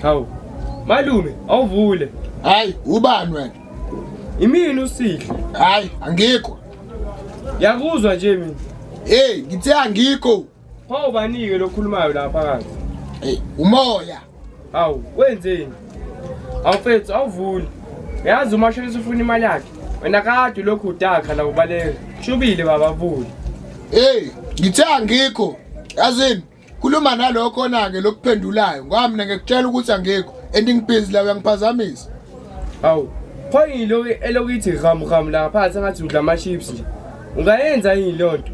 Hawu. Malume, awuvule. Hayi, ubani wena? Imini usihle. Hayi, angikho. Yakuzwa nje mina. Ngithe angikho. Pho ubanike lokhulumayo lapha phakathi. Umoya. Hawu, wenzeni? Awufethu awuvuli. Yazi umashonisa ufuna imali yakhe. Wena kade lokhu udakha la ubaleka. Shubile baba vuli. Ngithe angikho. Yazini, khuluma nalokho na ke lokuphendulayo. Ngoba mina ngikutshela ukuthi angikho. Endingibhizi la uyangiphazamisa. Hawu. Pho yilo elokuthi ram la phansi ngathi udla ama chips nje. Ungayenza yini lonto?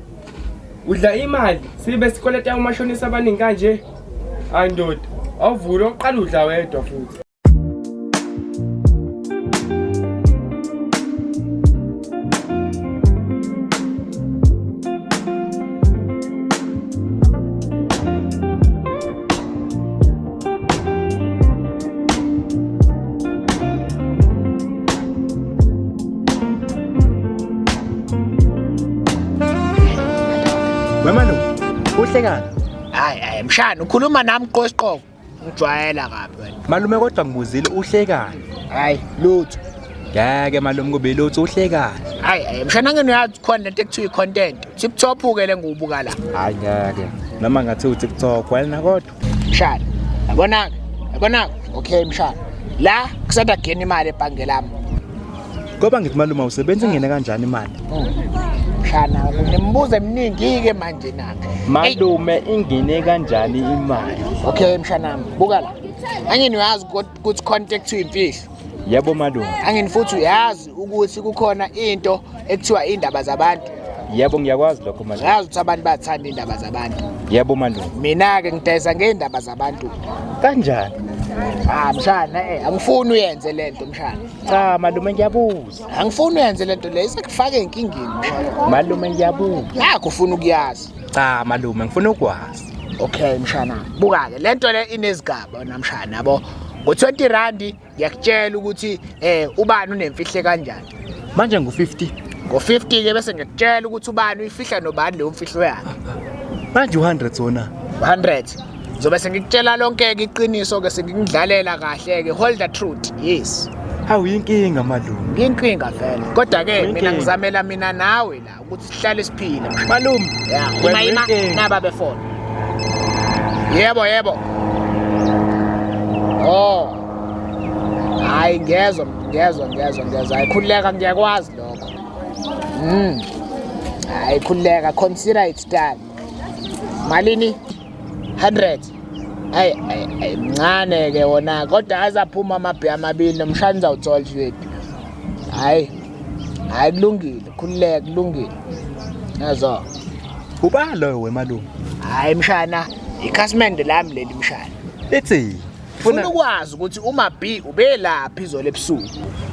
Udla imali sibe sikoleta umashonisa abaningi kanje. Hayi ndoda, awuvule oqala udla wedwa futhi. Wemalo, uhlekani? Hayi, mshana ukhuluma nami qoqoqo. Ngijwayela kabi wena. Malume kodwa ngibuzile uhlekani? Hayi, lutho. Ngeke malume kube lutho uhlekani? Hayi, mshana ngiyazi khona lento ekuthiwa i-content. TikTok ke le ngubuka la. Hayi ngeke. Noma ngathi uTikTok wena kodwa. Mshana, yabona? Okay mshana. La kusanda gena imali ebhange lami. Ngoba ngithi malume usebenza ingene kanjani imali? Mshana, unemibuzo eminingi ke manje naka. Malume ingene kanjani imali? Okay mshana, buka la. Angini uyazi ukuthi contact uyimfihlo. Yebo malume. Angini futhi uyazi ukuthi kukhona into ekuthiwa indaba zabantu. Yebo ngiyakwazi lokho malume. Uyazi ukuthi abantu bayathanda indaba zabantu. Yebo malume. Mina ke ngidayisa ngeindaba zabantu. Kanjani? Mshana angifuni uyenze lento mshana. Cha malume ngiyabuza. Angifuni uyenze lento le isekufaka enkingeni. Malume ngiyabuza. Yakho ufuna ukuyazi. Cha malume ngifuna ukwazi. Okay mshana. Buka ke lento le inezigaba namshana yabo. Ngo20 rand ngiyakutshela ukuthi ubani unemfihle kanjani. Manje ngu50. Ngo50 ke bese ngiyakutshela ukuthi ubani uyifihla nobani leyo mfihlo yakhe. Manje u100 zona. 100. Zobe sengikutshela lonke ke iqiniso ke sengikudlalela kahle ke hold the truth. Yes. Hawu inkinga malume. Inkinga vele. Kodwa ke mina ngizamela mina nawe la ukuthi sihlale siphila. Malume. Ima naba befona. Yebo. Oh. Hayi ngezwe. Ayikhuleka ngiyakwazi lokho. Ayikhuleka consider it done. Malini? 100. Ay mncane ke wona kodwa azaphuma amabhe amabili nomshana uzawuthola shwedi. Hayi kulungile, khululeke kulungile. Yazo. Ubalo wemalume. Hayi mshana, ikhasimende lami leli mshana. Lithi Funa ukwazi ukuthi uMabi ube laphi izolo ebusuku.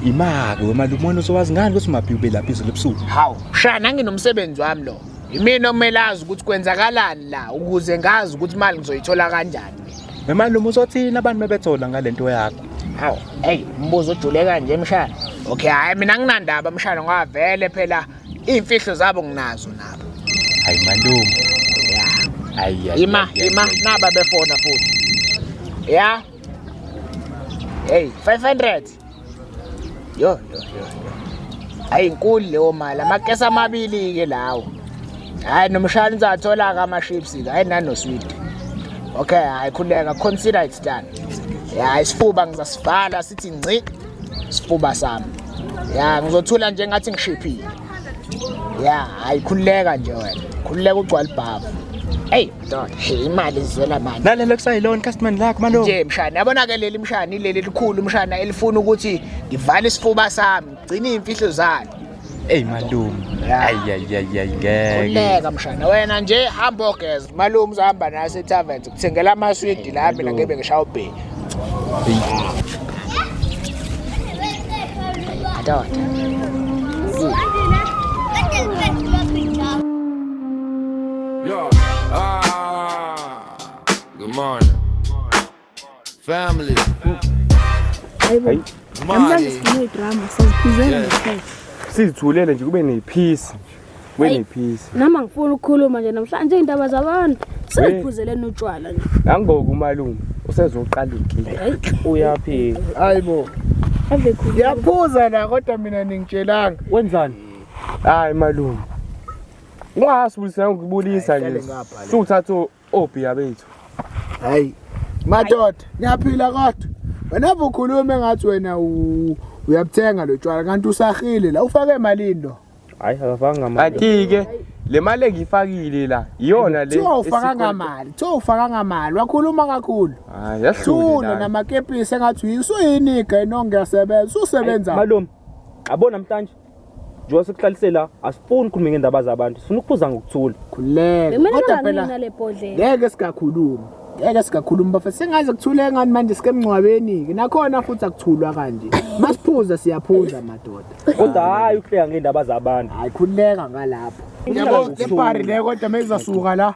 Imake wemalume wena usowazi ngani ukuthi uMabi ube laphi izolo ebusuku? Hawu, shana nginomsebenzi wami lo. Imina omelazi ukuthi kwenzakalani la ukuze ngazi ukuthi imali ngizoyithola kanjani. Wemalume uzothina abantu mebethola ngalento yakho. Hawu, mbuzo ojule kanje mshana. Okay, hayi mina nginandaba mshana ngoba vele phela imfihlo zabo nginazo nabo. Hayi malume. Yeah. Ima naba befona futhi. Yeah. 500. Yo. Hayi inkulu leyo mali, amakesa amabili ke lawo. Hayi nomshana uzathola ka ama chips ke, hayi nano sweet. Okay, hayi khuleka consider it done. Yeah, isifuba ngizasivala sithi ngci isifuba sami. Yeah, ngizothula nje ngathi ngishiphile. Yeah, hayi khuleka nje wena. Khuleka ugcwala ibhavu. Ndoda, imali izela manje. Nalelo kusayilona customer lakho malume. Nje mshana, yabona ke leli mshana ileli likhulu mshana elifuna ukuthi ngivale isifuba sami, ngcina imfihlo zalo. Malume. Ngeke. Khuleka mshana, wena nje hamba ogeza. Malume uzahamba naso eTavern ukuthengela amaswidi la mina ngebe ngishaya ubheki. Ndoda. Good morning. Family. Hayi. Namhlanje sine drama siziphuzela nje. Sizithulele nje kube nepeace. Kube nepeace. Nama ngifuna ukukhuluma nje namhlanje indaba zabantu. Siziphuzele notshwala nje. Nangoku malume. usezoqala inkinga. Uyaphika. Hayibo. Ave khulu. Ngiyaphuza la kodwa mina ningitshelanga. Wenzani? Hayi malume. Ungasibulisa ngikubulisa nje. Suthatha obhiya bethu. Hayi. Madoda, ngiyaphila kodwa. Wena ukhuluma engathi wena uyabuthenga lo tshwala kanti usahile la ufake imalindo. Hayi akafanga ngamali. Kanti-ke le mali engiyifakile la iyona le. Ufaka ngamali. Ufaka ngamali. Wakhuluma kakhulu. Hayi yahlule Thula namakepisi engathi uyisuyiniga inonke yasebenza. Usebenza. Malume. Abona namhlanje. Njengoba sekuhlalisela la asifuni ukukhuluma ngendaba zabantu. Sifuna ukuphuza ngokuthula. Khuleka. Kodwa phela le bhodlela. Ngeke singakhuluma. Ngeke singakhuluma bafethu. Sengaze kuthule ngani manje sike emncwabeni ke. Nakhona futhi akuthulwa kanje. Masiphuza siyaphuza madoda. Kodwa hayi ukuhleka ngendaba zabantu. Hayi khuleka ngalapho. Yabo lepari le kodwa mezasuka la.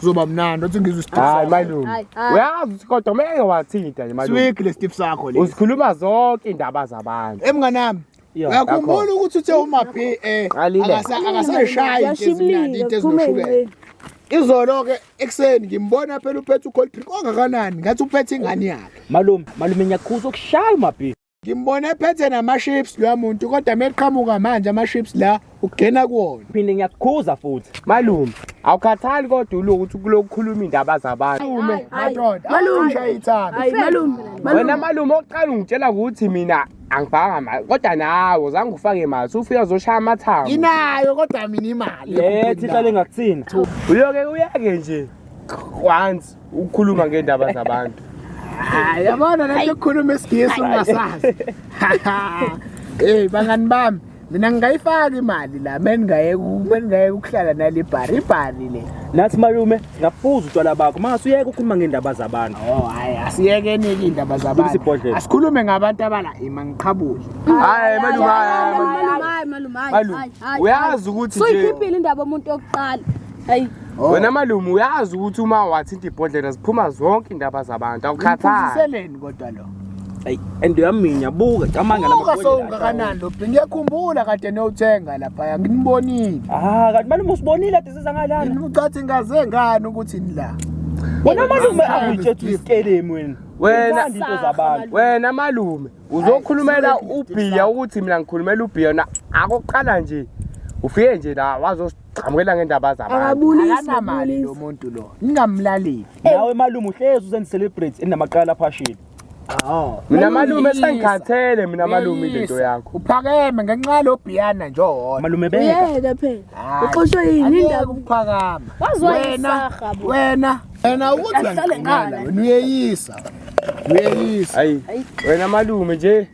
Kuzoba mnandi uthi ngizwe isipho. Hayi malume. Uyazi kodwa meke wathinta nje malume. Swig le Steve sakho le. Usikhuluma zonke indaba zabantu. Emnganami. Uyakhumbula ukuthi uthe uMaphi akasayishayi into ezinoshukela. Izolo ke ekseni ngimbona phela uphethe ucold drink ongakanani ngathi uphethe ingane yakhe. Malume ngiyakhuza ukushaya uMaphi. Ngimbona ephethe nama chips lo muntu kodwa meqhamuka manje ama chips la ukugena kuwona. Phinde ngiyakukhuza futhi. Malume awukhathali kodwa ukuthi kulokukhuluma indaba zabantu. Madoda malume ithanda. Hayi malume. Wena malume oqala ungitshela ukuthi mina angibhanga mali kodwa nawe uzange ufake imali ufika uzoshaya amathambo. Inayo kodwa mina imali. Yethi ihlale ngakuthina. Uyake nje once ukukhuluma ngendaba zabantu. Hayi yabona lento ukukhuluma isigisi ungasazi. Bangani bami mina ngingayifaka imali la mengaye ukuhlala nale ibhari le. Nathi malume ngaphuza utshwala bakho mase uyeke ukukhuluma ngendaba zabantu. Hayi asiyekeni indaba zabantu. Asikhulume ngabantu abala imangiqhabule. Hayi malume Malume. Uyazi ukuthi nje Soyikhiphile indaba umuntu yokuqala. Hayi. Wena malume uyazi ukuthi uma wathinta ibhodlela ziphuma zonke indaba zabantu awukhathali. Usiseleni kodwa lo. Hayi endo yaminya buka camanga Buka songakanani lo ngiyakhumbula kade nothenga lapha nginibonile. Kanti malume usibonile ade sezangalana. Ucathi ngaze ngani ukuthi nila. Wena malume akuyithethe isikelemu wena. Into zabantu. Wena malume uzokhulumela ubhiya ukuthi mina ngikhulumela ubhiya na akoqala nje ufike nje la wazosiqhamukela ngendaba zabantu. Akanamali lo muntu lo. Ningamlaleli. Nawe malume uhlezi uzenze celebrate enamaqala phashini. Mina malume sengikhathele mina malume into yakho. Uphakeme ngenxa lo bhiyana nje wona. Malume beka. Uyeke phela. Uxoshwe yini indaba ukuphakama. Wena ukuthi ngala wena uyeyisa. Hayi wena malume nje.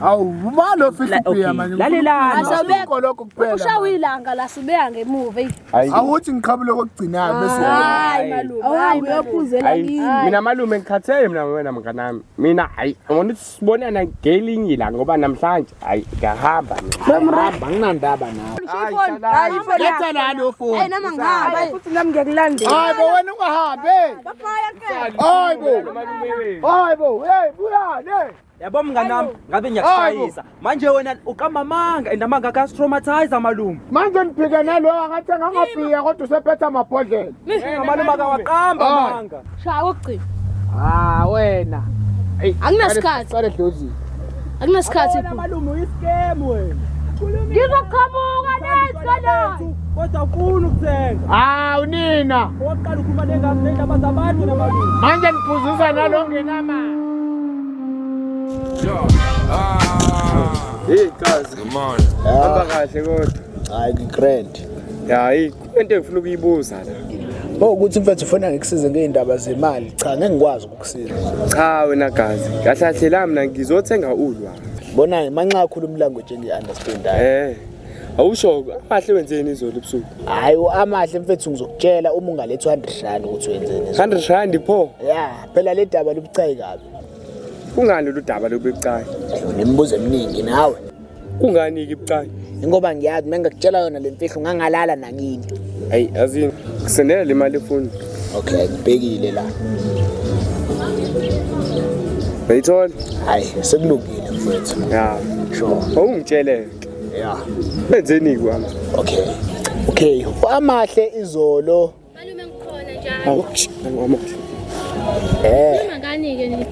Awu ubalo fisa ubhiya manje. Lalelana. Asobekho lokho kuphela. Ushawa ilanga la subeka ngemuva awuthi ngiqhabule kokugcina bese. Hayi malume. Hayi uyaphuzela kini. Mina malume ngikhathele mina wena mnganami. Mina hayi ngona ukuthi sibonana ngelinye la ngoba namhlanje hayi ngahamba mina. Nginandaba nawe. Hayi letha nalo phone. Hey nama ngihamba futhi nami ngiyakulandela. Hayibo wena ungahambe. Bafaya ke. Hayibo hey buyane. Yabo mnganami ngabe ngiyakushayisa manje wena ukamamanga andamanga ka traumatize malume manje niphika nalo akathenga ngabhiya kodwa usephetha amabhodlela malume akawaqamba manga shaya ukugcina wena anginasikhathi sale dlozi anginasikhathi malume uyiskemu wena ngizoqhamuka nesikole kodwa ufuna ukuthenga unina oqala ukukhuluma ngendaba zabantu namalume manje niphuzisa nalo ngenama. Hey guys, come on. Hamba kahle kodwa. Hayi ngigrand. Hayi, into engifuna ukuyibuza la. Ukuthi mfethu ufuna ngikusize ngeindaba zemali. Cha ngeke ngikwazi ukukusiza. Cha wena gazi. Kahle kahle la mina ngizothenga ulwa. Bona manxa akhuluma language engi-understand. Awusho amahle wenzeni izolo ebusuku? Hayi amahle mfethu ngizokutshela uma ungaletha 100 rand ukuthi wenzeni. 100 rand pho? Phela le daba lobucayi kabi. Kungani lo daba lobucayi? Nemibuzo eminingi nawe. Kungani ibucayi? Ngoba ngiyazi mengakutshela yona le mfihlo ngangalala nangini. Hayi azini kusendela le mali efoni. Okay ngibhekile la. Bayithola? Hayi sekulungile mfethu. Sure. Ungitshele. Benzeni kwami? Okay. Amahle izolo. malume ngikhona njalo. Noma ngani ke ni?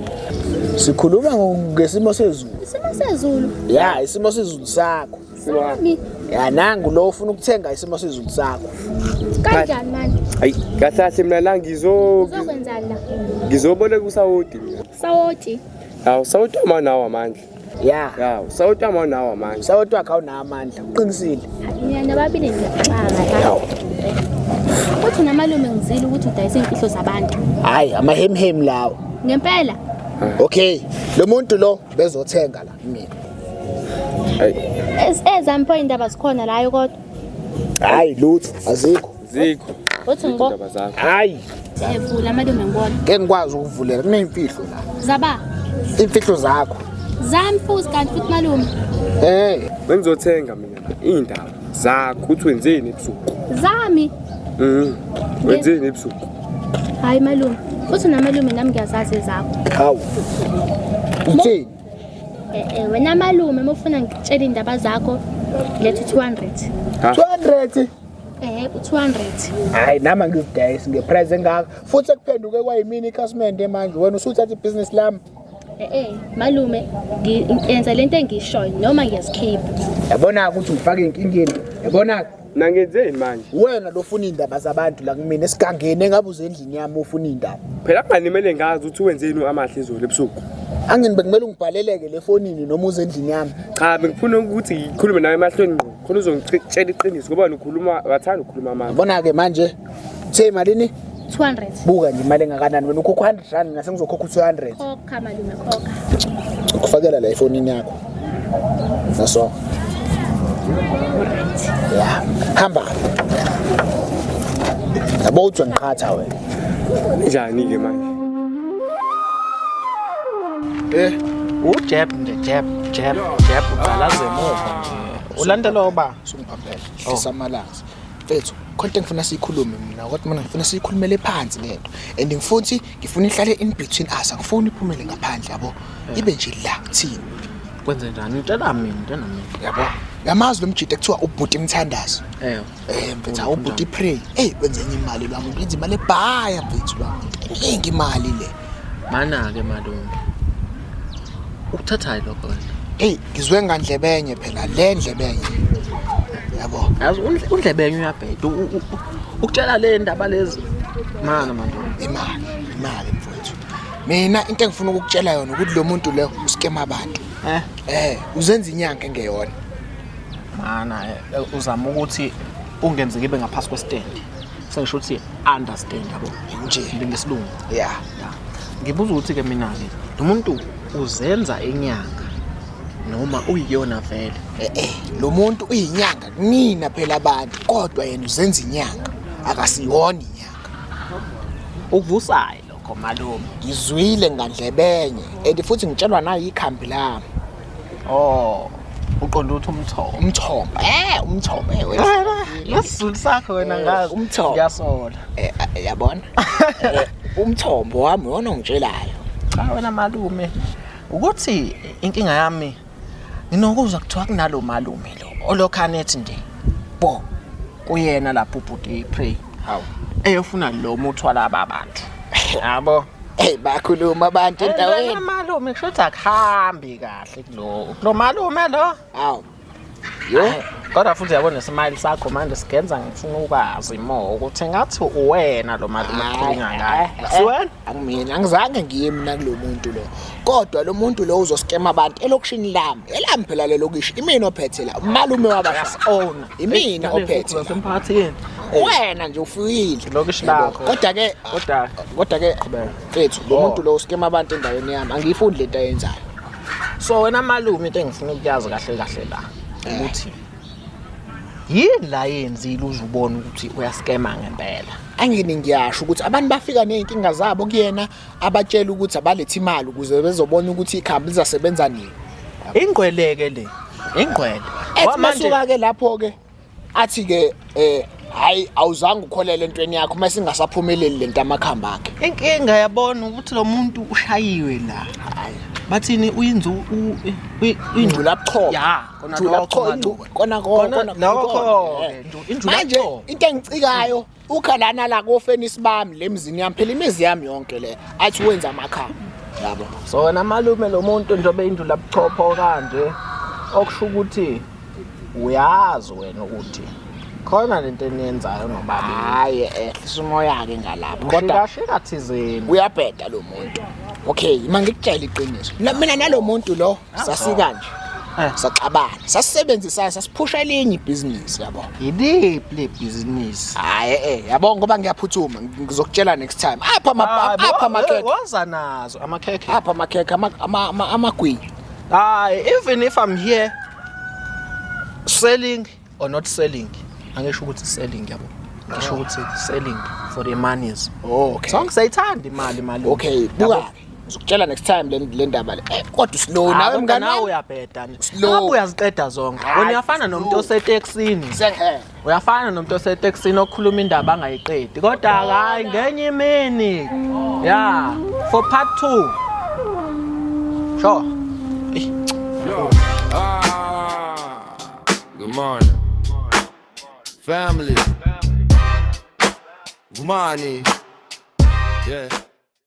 Sikhuluma ngesimo sezulu. Isimo sezulu. Ya, isimo sezulu sakho. Sami. Ya nangu lo ufuna ukuthenga isimo sezulu sakho. Kanjani manje? Hayi, kasahle mina la Uzokwenzani la? ngizoboleka usawoti. Sawoti. Hawu, sawoti amanawo amandla. Ya. Hawu, sawoti amanawo amandla. Sawoti wakho awunawo amandla. Uqinisile. Mina babili ngiyacanga la. Uthi namalume ngizile ukuthi udayisa imfihlo zabantu. Hayi, amahemhem lawo. Ngempela. Okay, lo muntu lo bezothenga la mina. Hayi, Ezami pho indaba zikhona la kodwa. Hayi lutho azikho. zikho. Uthi ngo Indaba zakho. Hayi, vula amalume ngibona. ngeke ngikwazi ukuvulela kuneyimfihlo la. Zaba. Imfihlo zakho. Zami futhi kanti futhi malume. Bengizothenga mina indaba zakho uthi wenzeni ebusuku. Zami. Wenzeni ebusuku. Hayi malume. Uthi namalume nami ngiyazazi zakho. Hawu. Uthini? Wena malume mufuna ngitshela indaba zakho lethu 200. 200. U200. Hayi nama ngizidayisa ngeprice engaka. Futhi ekuphenduke kwayimini ikhasimende manje wena usuthatha ibusiness lami. Malume ngiyenza lento engishoyo noma ngiyasikhipha. Yabona ukuthi ufake inkingeni. Yabona Nangenzeni manje? wena lofuna indaba zabantu la kumina esigangeni engabuze endlini yami ufuna indaba. Phela kunganimele ngazi ukuthi wenzeni amahle izolo ebusuku. Angini bekumele ungibhaleleke le fonini noma uze endlini yami. Cha, bengifuna ukuthi ngikhulume nawe emahlweni ngqo. Khona uzongitshela iqiniso ngoba ukhuluma wathanda ukukhuluma amanga. Yabona ke manje the malini 200. buka nje imali engakanani wena ukhokha 100 rand ngase ngizokhokha 200. Khokha malume khokha. Ukufakela la ifonini yakho. Naso. Ya, hamba. Yabo uthi ngiqhatha wena. Njani ke manje? Ujeb nje jeb ucalaze emuva nje ulandela oba Sungiphaphela. Ngisamalazi. Mfethu, konke ngifuna siyikhulume mina kodwa mina ngifuna siyikhulumele phansi lento. And ngifuna ukuthi ngifuna ihlale in between us. Angifuni iphumele ngaphandle yabo. Ibe nje la kuthini. kwenze njani utshela mina Yabo. Yamazi lo mjide kuthiwa ubhuti imthandazo. Mfethu ubhuti pray. Wenzenye imali lwami. Ngenza imali ebhaya mfethu lwami. Ingi imali le. mana ke malume ukuthatha lokho Ngizwe ngandlebenye phela le ndlebenye. Yabo. yazi undlebenye uyabheda ukutshela le ndaba lezi mana malume Imali mfethu. Mina into engifuna ukukutshela yona ukuthi lo muntu lo uskema abantu. Uzenza inyanga engeyona. mana uzama ukuthi ungenze kibe ngaphasi kwestand sengisho ukuthi understand yabo Nje ngesilungu yeah. ngibuza ukuthi ke mina ke lo muntu uzenza inyanga noma uyiyona vele Lo muntu uyinyanga kunina phela abantu kodwa yena uzenza inyanga akasiyona inyanga. ukuvusayo lokho malume Ngizwile ngandlebenye and futhi ngitshelwa nayi ikhambi lami. uqonda ukuthi umthombo Umthombo lesizulu sakho wena ngazi umthombo. ngiyasola Yabona? Umthombo wami wona ongitshelayo. cha wena malume ukuthi inkinga yami nginokuzwa kuthiwa kunalo malume lo olokhanethi nje bo kuyena lapho ubhuti pray Hawu. eyofuna lo muthi walaba abantu yabo Bakhuluma abantu endaweni. malume kusho ukuthi akuhambi kahle kulo malume lo Hawu. kodwa futhi yabona isimile sakho manje sigenza ngifuna ukwazi more ukuthi ngathi uwena lo malume okhuluma ngayo siwena Angimina angizange ngiye mina kulo muntu lo. Kodwa lo muntu lo uzoskema abantu elokishini lami. Elami phela le lokishi imina ophethe la. Umalume wabashasa. owner Imina ophethe. emphakathini Wena nje ufuyile. Lokishi lakho. Kodwa ke mfethu lo muntu lo uskema abantu endaweni yami. Angiyifundi lento ayenzayo. so wena malume into engifuna ukuyazi kahle la ukuthi yini la yenzile uzubona ukuthi uyaskema ngempela Angini ngiyasho ukuthi abantu bafika nezinkinga zabo kuyena abatshela ukuthi abalethe imali ukuze bezobona ukuthi ikhambi lizasebenza nini. ingqweleke le ingqwele Masuka ke lapho ke athi ke hayi awuzange ukholele entweni yakho mase singasaphumeleli lento amakhamba akhe. inkinga yabona ukuthi lo muntu ushayiwe la Hayi bathini uyinzu Indlulabuchopho. ya kona lokho. Manje into engicikayo ukhalana la kofenisi bami lemzini yami phela imizi yami yonke le athi wenza amakhaya yabo. so wena malume lo muntu njobe indlula buchopho kanje okusho ukuthi uyazi wena ukuthi khona lento eniyenzayo nobaba Hayi hlisa ke ngalapho. Kodwa shika thizeni uyabheda lo muntu. Okay, mangikutshela iqiniso. Mina nalo muntu lo sasikanje. Saxabana. Sasisebenzisa sasiphusha elinye ibhizinisi yabo. yiliphi le business Hayi yabo ngoba ngiyaphuthuma ngizokutshela next time. Apha amakhekhe. waza nazo amakhekhe Apha amakhekhe amagwinya. Even if I'm here selling or not selling angisho ukuthi selling yabo ngisho ukuthi selling for the monies Okay. sonke sayithanda imali Okay, buka. Ngizokutshela next time le ndaba le. Kodwa slow nawe mngani nawe wami. uyabheda Slow. ngabe uyaziqeda zonke wena uyafana nomuntu oseteksini Senghe. uyafana nomuntu oseteksini okhuluma indaba angayiqedi kodwa hayi ngenye imini yeah for part 2 sure Good morning, family. Good morning, yeah.